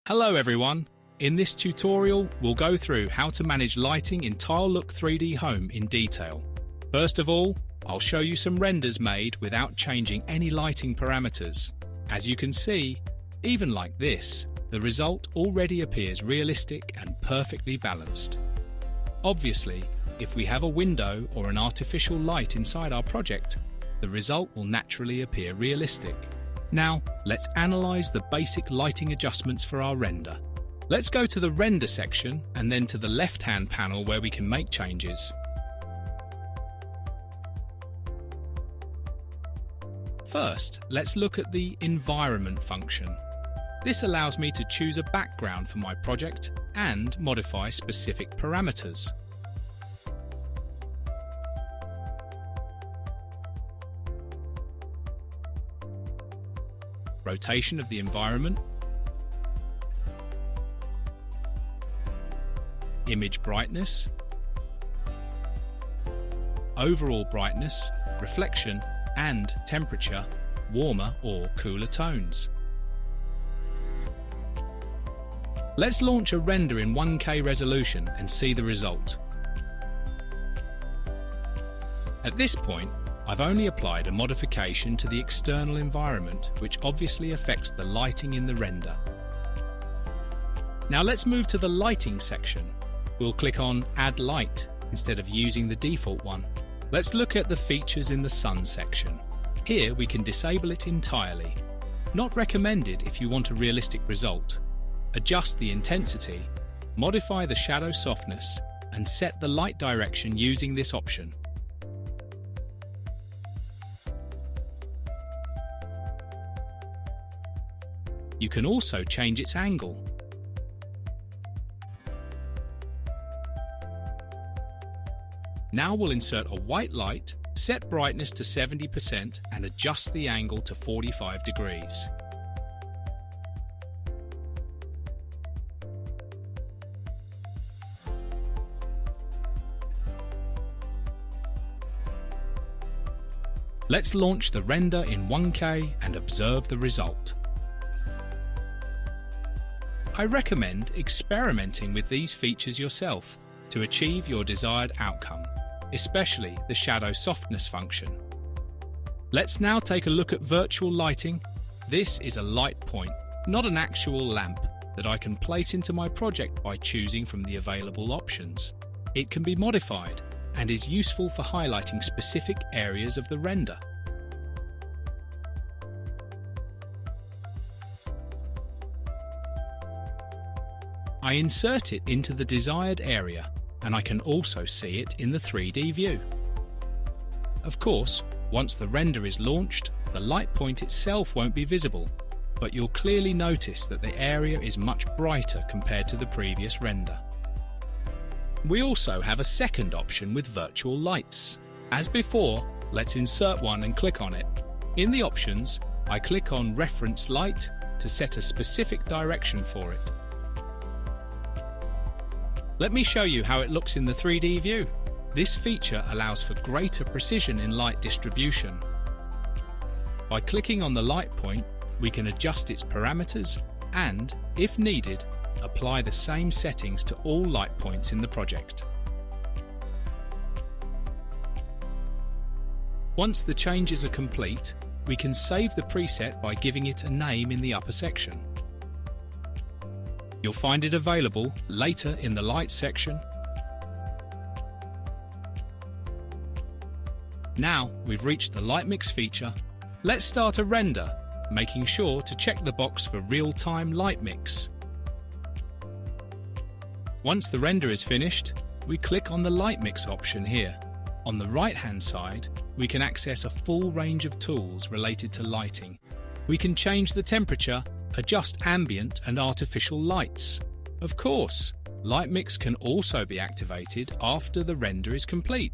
Hello everyone! In this tutorial, we'll go through how to manage lighting in Tilelook 3D Home in detail. First of all, I'll show you some renders made without changing any lighting parameters. As you can see, even like this, the result already appears realistic and perfectly balanced. Obviously, if we have a window or an artificial light inside our project, the result will naturally appear realistic. Now, let's analyze the basic lighting adjustments for our render. Let's go to the render section and then to the left-hand panel where we can make changes. First, let's look at the environment function. This allows me to choose a background for my project and modify specific parameters. Rotation of the environment, image brightness, overall brightness, reflection, and temperature, warmer or cooler tones. Let's launch a render in 1K resolution and see the result. At this point, I've only applied a modification to the external environment, which obviously affects the lighting in the render. Now let's move to the lighting section. We'll click on Add Light instead of using the default one. Let's look at the features in the sun section. Here we can disable it entirely. Not recommended if you want a realistic result. Adjust the intensity, modify the shadow softness, and set the light direction using this option. You can also change its angle. Now we'll insert a white light, set brightness to 70% and adjust the angle to 45 degrees. Let's launch the render in 1K and observe the result. I recommend experimenting with these features yourself to achieve your desired outcome, especially the shadow softness function. Let's now take a look at virtual lighting. This is a light point, not an actual lamp, that I can place into my project by choosing from the available options. It can be modified and is useful for highlighting specific areas of the render. I insert it into the desired area, and I can also see it in the 3D view. Of course, once the render is launched, the light point itself won't be visible, but you'll clearly notice that the area is much brighter compared to the previous render. We also have a second option with virtual lights. As before, let's insert one and click on it. In the options, I click on Reference Light to set a specific direction for it. Let me show you how it looks in the 3D view. This feature allows for greater precision in light distribution. By clicking on the light point, we can adjust its parameters and, if needed, apply the same settings to all light points in the project. Once the changes are complete, we can save the preset by giving it a name in the upper section. You'll find it available later in the light section. Now we've reached the light mix feature. Let's start a render, making sure to check the box for real-time light mix. Once the render is finished, we click on the light mix option here. On the right-hand side, we can access a full range of tools related to lighting. We can change the temperature, adjust ambient and artificial lights. Of course, light mix can also be activated after the render is complete.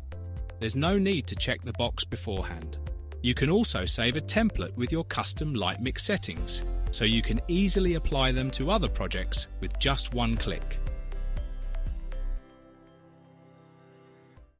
There's no need to check the box beforehand. You can also save a template with your custom light mix settings, so you can easily apply them to other projects with just one click.